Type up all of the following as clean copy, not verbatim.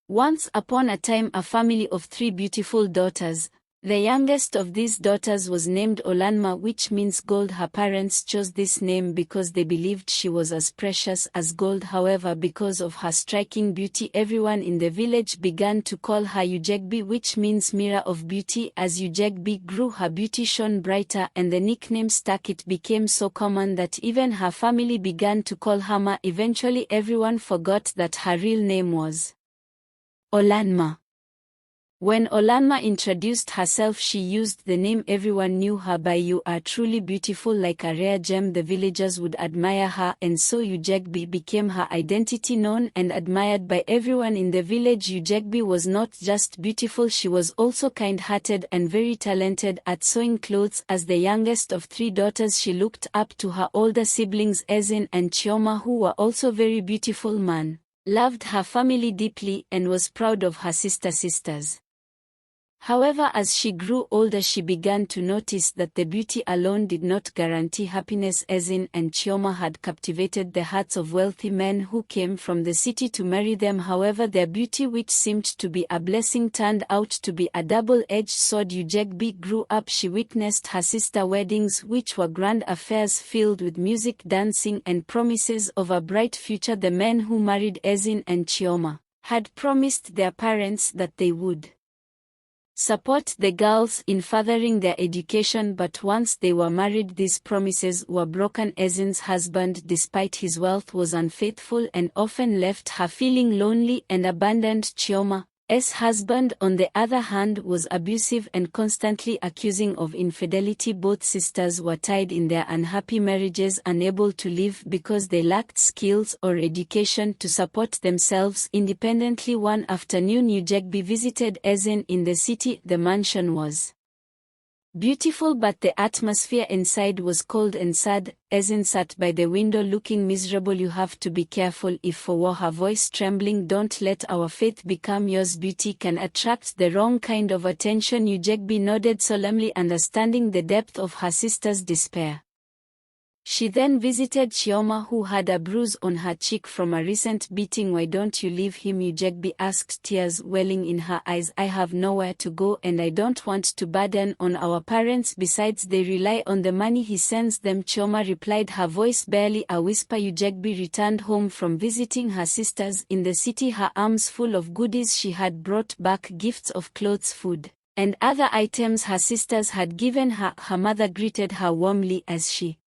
Once upon a time, a family of 3 beautiful daughters. The youngest of these daughters was named Olanma, which means gold. Her parents chose this name because they believed she was as precious as gold. However, because of her striking beauty, everyone in the village began to call her Ugegbe, which means mirror of beauty. As Ugegbe grew, her beauty shone brighter and the nickname stuck. It became so common that even her family began to call her Ma. Eventually, everyone forgot that her real name was Olanma. When Olanma introduced herself, she used the name everyone knew her by. You are truly beautiful, like a rare gem. The villagers would admire her, and so Ugegbe became her identity, known and admired by everyone in the village. Ugegbe was not just beautiful, she was also kind-hearted and very talented at sewing clothes. As the youngest of 3 daughters, she looked up to her older siblings Ezinne and Chioma, who were also very beautiful men, loved her family deeply, and was proud of her sisters. However, as she grew older, she began to notice that the beauty alone did not guarantee happiness. Ezinne and Chioma had captivated the hearts of wealthy men who came from the city to marry them. However, their beauty, which seemed to be a blessing, turned out to be a double-edged sword. Ugegbe grew up. She witnessed her sister weddings, which were grand affairs filled with music, dancing, and promises of a bright future. The men who married Ezinne and Chioma had promised their parents that they would support the girls in furthering their education, but once they were married, these promises were broken. Ezinne's husband, despite his wealth, was unfaithful and often left her feeling lonely and abandoned. Chioma's husband, on the other hand, was abusive and constantly accusing of infidelity. Both sisters were tied in their unhappy marriages, unable to live because they lacked skills or education to support themselves independently. One afternoon, Ugegbe visited Ezinne in the city. The mansion was beautiful, but the atmosphere inside was cold and sad. Ezinne sat by the window looking miserable. You have to be careful if for her voice trembling. Don't let our faith become yours. Beauty can attract the wrong kind of attention. Ugegbe nodded solemnly, understanding the depth of her sister's despair. She then visited Chioma, who had a bruise on her cheek from a recent beating. Why don't you leave him? Ugegbe asked, tears welling in her eyes. I have nowhere to go and I don't want to burden on our parents. Besides, they rely on the money he sends them. Chioma replied, her voice barely a whisper. Ugegbe returned home from visiting her sisters in the city, her arms full of goodies. She had brought back gifts of clothes, food, and other items her sisters had given her. Her mother greeted her warmly as she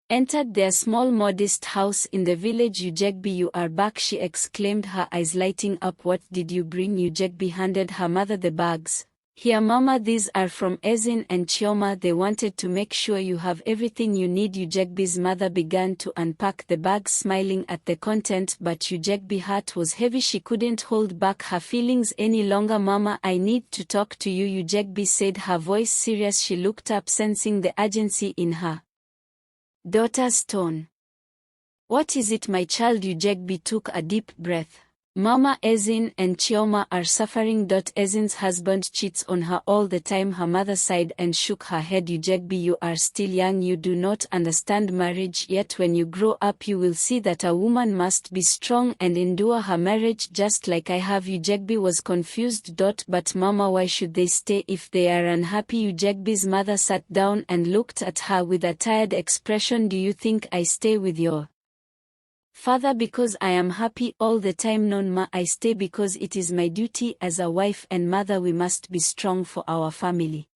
entered their small modest house in the village. Ugegbe, you are back, she exclaimed, her eyes lighting up. What did you bring? Ugegbe handed her mother the bags. Here, Mama, these are from Ezinne and Chioma. They wanted to make sure you have everything you need. Ugegbe's mother began to unpack the bags, smiling at the content, but Ugegbe's heart was heavy. She couldn't hold back her feelings any longer. Mama, I need to talk to you, Ugegbe said, her voice serious. She looked up, sensing the urgency in her daughter's tone. What is it, my child? Ugegbe took a deep breath. Mama, Ezinne and Chioma are suffering. Ezinne's husband cheats on her all the time. Her mother sighed and shook her head. Ugegbe, you are still young, you do not understand marriage yet. When you grow up, you will see that a woman must be strong and endure her marriage just like I have. Ugegbe was confused. But Mama, why should they stay if they are unhappy? Ugegbe's mother sat down and looked at her with a tired expression. Do you think I stay with your father because I am happy all the time? No, Ma, I stay because it is my duty as a wife and mother. We must be strong for our family.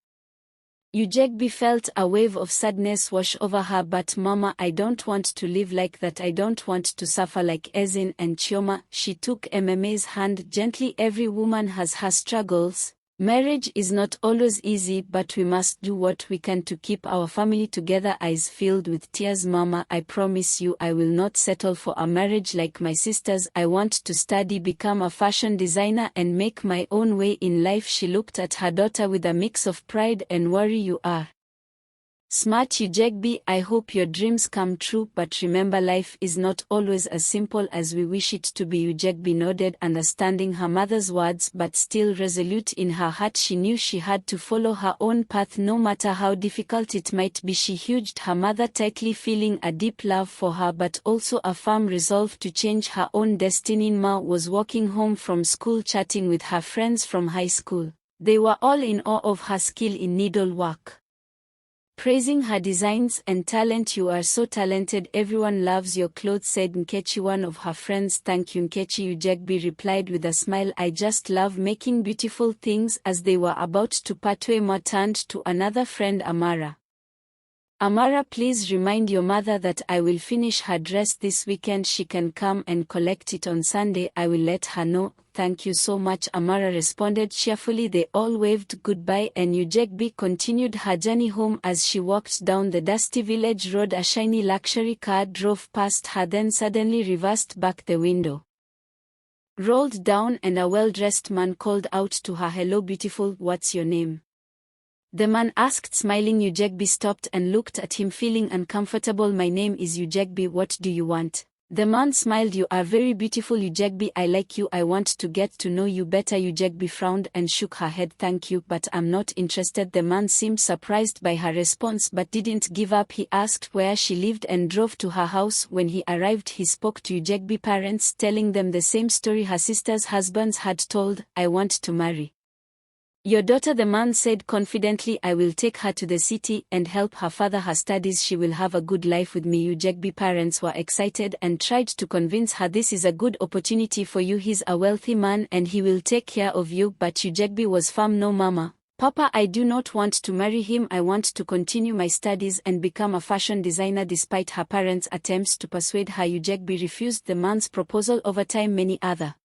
Ugegbe felt a wave of sadness wash over her. But Mama, I don't want to live like that. I don't want to suffer like Ezinne and Chioma. She took Mma's hand gently. Every woman has her struggles. Marriage is not always easy, but we must do what we can to keep our family together. Eyes filled with tears. Mama, I promise you I will not settle for a marriage like my sisters. I want to study, become a fashion designer, and make my own way in life. She looked at her daughter with a mix of pride and worry. You are Smart Ugegbe, I hope your dreams come true, but remember life is not always as simple as we wish it to be. Ugegbe nodded, understanding her mother's words, but still resolute in her heart. She knew she had to follow her own path no matter how difficult it might be. She hugged her mother tightly, feeling a deep love for her but also a firm resolve to change her own destiny. Ma was walking home from school chatting with her friends from high school. They were all in awe of her skill in needlework, praising her designs and talent. You are so talented, everyone loves your clothes, said Nkechi, one of her friends. Thank you, Nkechi, Ugegbe replied with a smile. I just love making beautiful things. As they were about to part ways, Ma turned to another friend, Amara. Amara, please remind your mother that I will finish her dress this weekend. She can come and collect it on Sunday. I will let her know. Thank you so much, Amara responded cheerfully. They all waved goodbye and Ugegbe continued her journey home. As she walked down the dusty village road, a shiny luxury car drove past her, then suddenly reversed back. The window rolled down and a well-dressed man called out to her, hello beautiful, what's your name? The man asked, smiling. Ugegbe stopped and looked at him, feeling uncomfortable. My name is Ugegbe, what do you want? The man smiled. You are very beautiful, Ugegbe. I like you. I want to get to know you better. Ugegbe frowned and shook her head. Thank you, but I'm not interested. The man seemed surprised by her response but didn't give up. He asked where she lived and drove to her house. When he arrived, he spoke to Ugegbe's parents, telling them the same story her sister's husbands had told. I want to marry your daughter, the man said confidently. I will take her to the city and help her further her studies. She will have a good life with me. Ugegbe's parents were excited and tried to convince her, this is a good opportunity for you. He's a wealthy man and he will take care of you. But Ugegbe was firm. No, Mama, Papa, I do not want to marry him. I want to continue my studies and become a fashion designer. Despite her parents' attempts to persuade her, Ugegbe refused the man's proposal. Over time, many other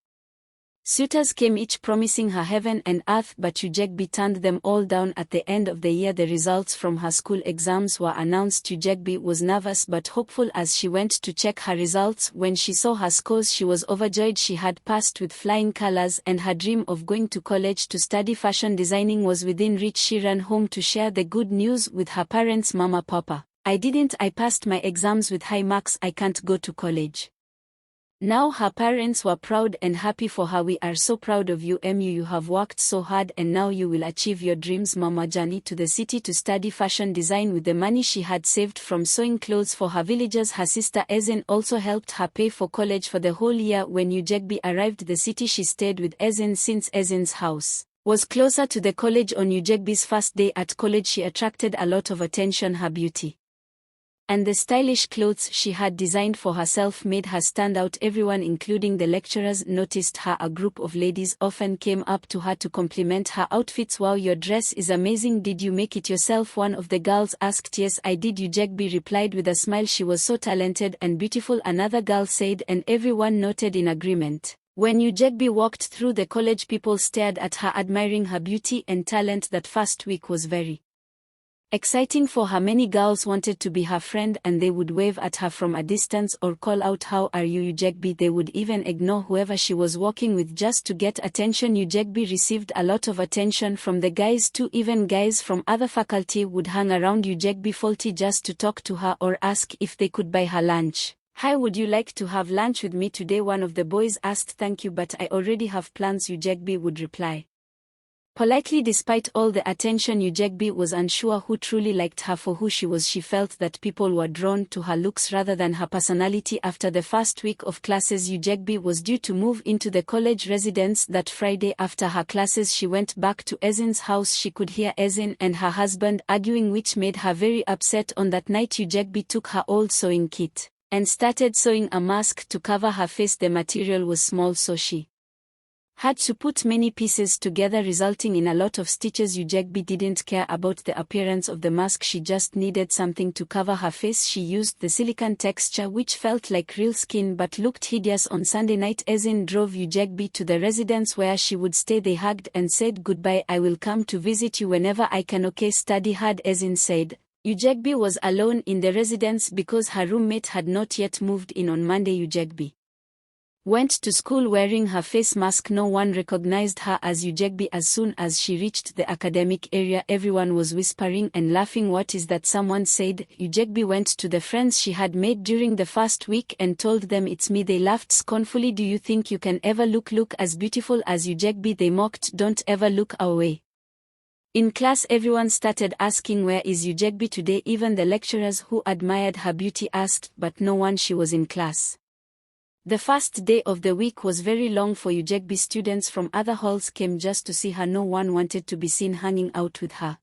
suitors came, each promising her heaven and earth, but Ugegbe turned them all down. At the end of the year, the results from her school exams were announced. Ugegbe was nervous but hopeful as she went to check her results. When she saw her scores, she was overjoyed. She had passed with flying colors and her dream of going to college to study fashion designing was within reach. She ran home to share the good news with her parents. Mama, Papa, I passed my exams with high marks. I can't go to college now. Her parents were proud and happy for her. We are so proud of you, Mu. You have worked so hard and now you will achieve your dreams. Mama journeyed to the city to study fashion design with the money she had saved from sewing clothes for her villagers. Her sister Ezinne also helped her pay for college for the whole year. When Ugegbe arrived the city, she stayed with Ezinne since Ezinne's house was closer to the college. On Ugegbe's first day at college, she attracted a lot of attention. Her beauty and the stylish clothes she had designed for herself made her stand out. Everyone, including the lecturers, noticed her. A group of ladies often came up to her to compliment her outfits. Wow, your dress is amazing. Did you make it yourself? One of the girls asked. Yes, I did, Ugegbe replied with a smile. She was so talented and beautiful, another girl said, and everyone nodded in agreement. When Ugegbe walked through the college, people stared at her, admiring her beauty and talent. That first week was very exciting for her. Many girls wanted to be her friend and they would wave at her from a distance or call out, how are you, Ugegbe? They would even ignore whoever she was walking with just to get attention. Ugegbe received a lot of attention from the guys too. Even guys from other faculty would hang around Ugegbe faulty just to talk to her or ask if they could buy her lunch. Hi, would you like to have lunch with me today? One of the boys asked. Thank you, but I already have plans, Ugegbe would reply politely. Despite all the attention, Ugegbe was unsure who truly liked her for who she was. She felt that people were drawn to her looks rather than her personality. After the first week of classes, Ugegbe was due to move into the college residence that Friday. After her classes, she went back to Ezinne's house. She could hear Ezinne and her husband arguing, which made her very upset. On that night, Ugegbe took her old sewing kit and started sewing a mask to cover her face. The material was small, so she had to put many pieces together, resulting in a lot of stitches. Ugegbe didn't care about the appearance of the mask, she just needed something to cover her face. She used the silicone texture which felt like real skin but looked hideous. On Sunday night, Ezinne drove Ugegbe to the residence where she would stay. They hugged and said goodbye. I will come to visit you whenever I can. Okay, study hard, Ezinne said. Ugegbe was alone in the residence because her roommate had not yet moved in. On Monday, Ugegbe Went to school wearing her face mask. No one recognized her as Ugegbe. As soon as she reached the academic area, everyone was whispering and laughing. What is that? Someone said. Ugegbe went to the friends she had made during the first week and told them, it's me. They laughed scornfully. Do you think you can ever look as beautiful as Ugegbe? They mocked. Don't ever look our way. In class, everyone started asking, where is Ugegbe today? Even the lecturers who admired her beauty asked, but no one. She was in class. The first day of the week was very long for Ugegbe. Students from other halls came just to see her. No one wanted to be seen hanging out with her.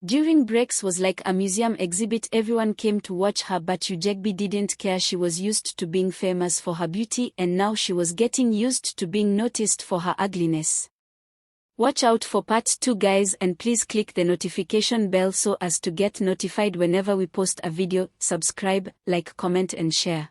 During breaks was like a museum exhibit. Everyone came to watch her, but Ugegbe didn't care. She was used to being famous for her beauty, and now she was getting used to being noticed for her ugliness. Watch out for part 2, guys, and please click the notification bell so as to get notified whenever we post a video. Subscribe, like, comment and share.